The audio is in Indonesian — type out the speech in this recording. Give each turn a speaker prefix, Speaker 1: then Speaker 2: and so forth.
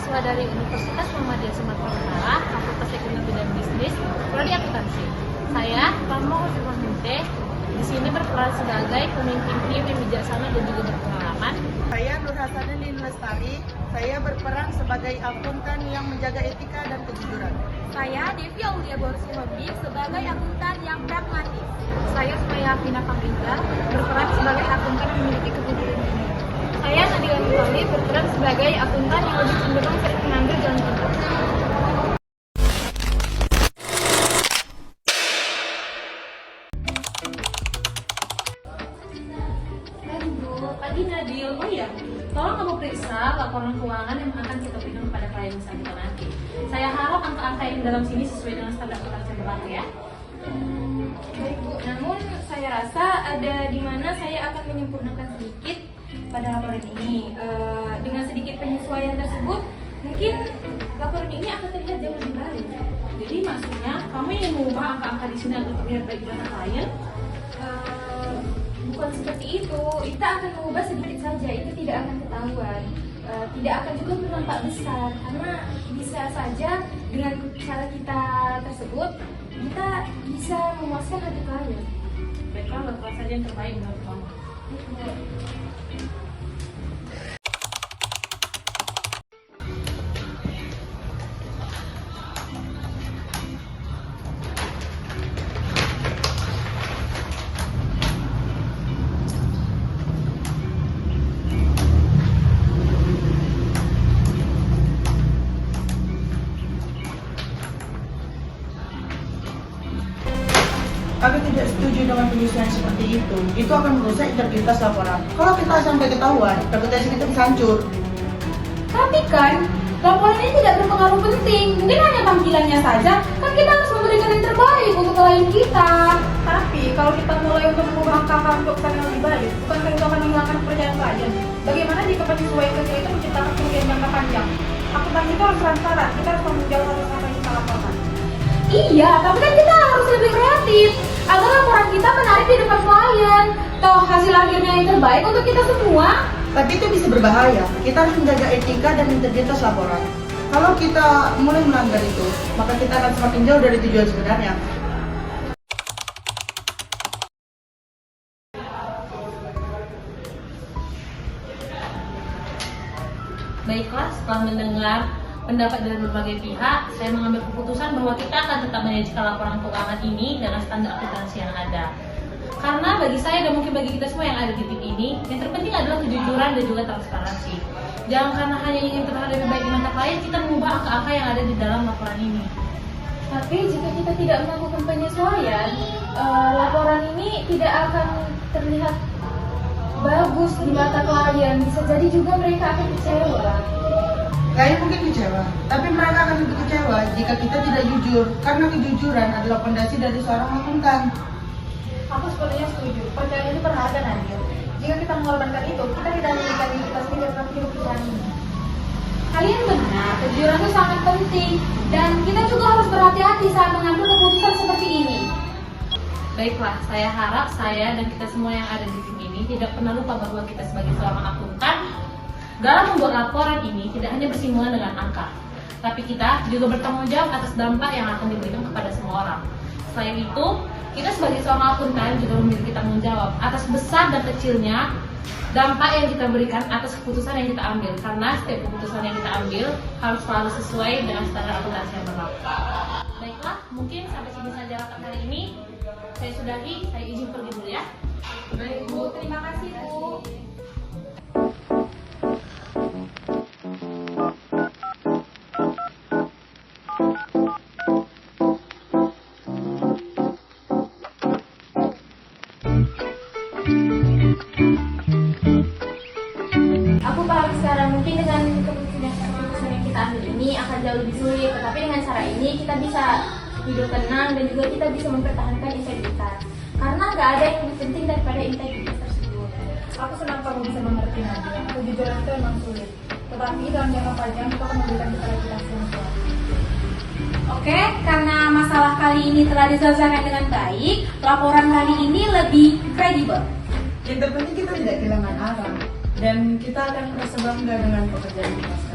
Speaker 1: mahasiswa dari Universitas Muhammadiyah Sumatera Utara, Fakultas Ekonomi dan Bisnis, Prodi Akuntansi. Saya, Ramo Hussein, di sini berperan sebagai pemimpin tim yang bijaksana dan juga berpengalaman.
Speaker 2: Saya Nur Hasanuddin Lestari, saya berperan sebagai akuntan yang menjaga etika dan kejujuran.
Speaker 3: Saya Devi Aulia Borsi Hobi sebagai akuntan yang pragmatis.
Speaker 1: Saya Sumaya Afina Fahriza, berperan sebagai akuntan yang memiliki kejujuran tinggi. Saya Nadila Nurwali, berperan sebagai akuntan yang lebih cenderung sering mengambil jalan pintas.
Speaker 4: Pagi Nadil, oh iya, tolong kamu periksa laporan keuangan yang akan kita berikan kepada klien kita nanti. Saya harap angka-angka yang dalam sini sesuai dengan standar akuntansi yang berlaku ya.
Speaker 3: Baik Bu, namun saya rasa ada di mana saya akan menyempurnakan sedikit pada laporan ini. Dengan sedikit penyesuaian tersebut, mungkin laporan ini akan terlihat jauh lebih baik.
Speaker 4: Jadi maksudnya kamu yang mengubah angka-angka di sini agar terlihat baik di mata klien?
Speaker 3: Bukan seperti itu, kita akan mengubah sedikit saja, itu tidak akan ketahuan. Tidak akan juga berdampak besar, karena bisa saja dengan cara kita tersebut, kita bisa memuaskan hati klien.
Speaker 4: Baiklah, lakukan saja yang terbaik menurut kamu.
Speaker 2: Kami tidak setuju dengan penyesuaian seperti itu akan merusak integritas laporan. Kalau kita sampai ketahuan, reputasi kita bisa hancur.
Speaker 3: Tapi kan, laporan ini tidak berpengaruh penting, mungkin hanya tampilannya saja, kan kita harus memberikan yang terbaik untuk klien kita.
Speaker 1: Tapi kalau kita mulai untuk mengubah angka untuk kesan yang lebih baik, bukankah itu akan menghilangkan kepercayaan klien? Bagaimana jika penyesuaian kecil itu menciptakan kerugian jangka panjang? Akuntansi itu harus transparan, kita harus tanggung jawab atas apa yang kita laporkan.
Speaker 3: Iya, tapi kan kita harus lebih kreatif agar laporan kita menarik di depan klien. Toh hasil akhirnya yang terbaik untuk kita semua.
Speaker 2: Tapi itu bisa berbahaya. Kita harus menjaga etika dan integritas laporan. Kalau kita mulai melanggar itu, maka kita akan semakin jauh dari tujuan sebenarnya.
Speaker 4: Baiklah, setelah mendengar pendapat dari berbagai pihak, saya mengambil keputusan bahwa kita akan tetap menyajikan laporan keuangan ini dengan standar akuntansi yang ada. Karena bagi saya dan mungkin bagi kita semua yang ada di tim ini, yang terpenting adalah kejujuran dan juga transparansi. Jangan karena hanya ingin terlihat lebih baik di mata klien, kita mengubah angka-angka yang ada di dalam laporan ini.
Speaker 3: Tapi jika kita tidak melakukan penyesuaian, laporan ini tidak akan terlihat bagus di mata klien. Bisa jadi juga mereka akan kecewa.
Speaker 2: Klien mungkin kecewa, tapi mereka akan lebih kecewa jika kita tidak jujur, karena kejujuran adalah fondasi dari seorang akuntan.
Speaker 1: Aku sepertinya setuju, percayaan itu berharga Nadil. Jika kita mengorbankan itu, kita tidak memiliki diri kita sendiri dalam hidup kita ini.
Speaker 3: Kalian benar, kejujuran itu sangat penting. Dan kita juga harus berhati-hati saat mengambil keputusan seperti ini.
Speaker 4: Baiklah, saya harap saya dan kita semua yang ada di tim ini tidak pernah lupa bahwa kita sebagai seorang akuntan dalam membuat laporan ini tidak hanya bersinggungan dengan angka, tapi kita juga bertanggung jawab atas dampak yang akan diberikan kepada semua orang. Selain itu, kita sebagai seorang akuntan juga memiliki tanggung jawab atas besar dan kecilnya dampak yang kita berikan atas keputusan yang kita ambil, karena setiap keputusan yang kita ambil harus selalu sesuai dengan standar akuntansi yang berlaku. Baiklah, mungkin sampai sini saja rapat hari ini. Saya sudahi, saya izin pergi dulu ya.
Speaker 3: Baik Bu, terima kasih Bu. Aku paham sekarang, mungkin dengan keputusan yang kita ambil ini akan jauh lebih sulit, tetapi dengan cara ini kita bisa hidup tenang dan juga kita bisa mempertahankan integritas. Karena nggak ada yang lebih penting daripada integritas tersebut.
Speaker 1: Aku senang kamu bisa mengerti Nadil. Kejujuran itu memang sulit, tetapi dalam jangka panjang itu akan memberikan kita reputasi yang kuat.
Speaker 3: Oke, karena masalah kali ini telah diselesaikan dengan baik, laporan kali ini lebih kredibel.
Speaker 2: Yang terpenting kita tidak kehilangan arah, dan kita akan merasa bangga dengan pekerjaan kita.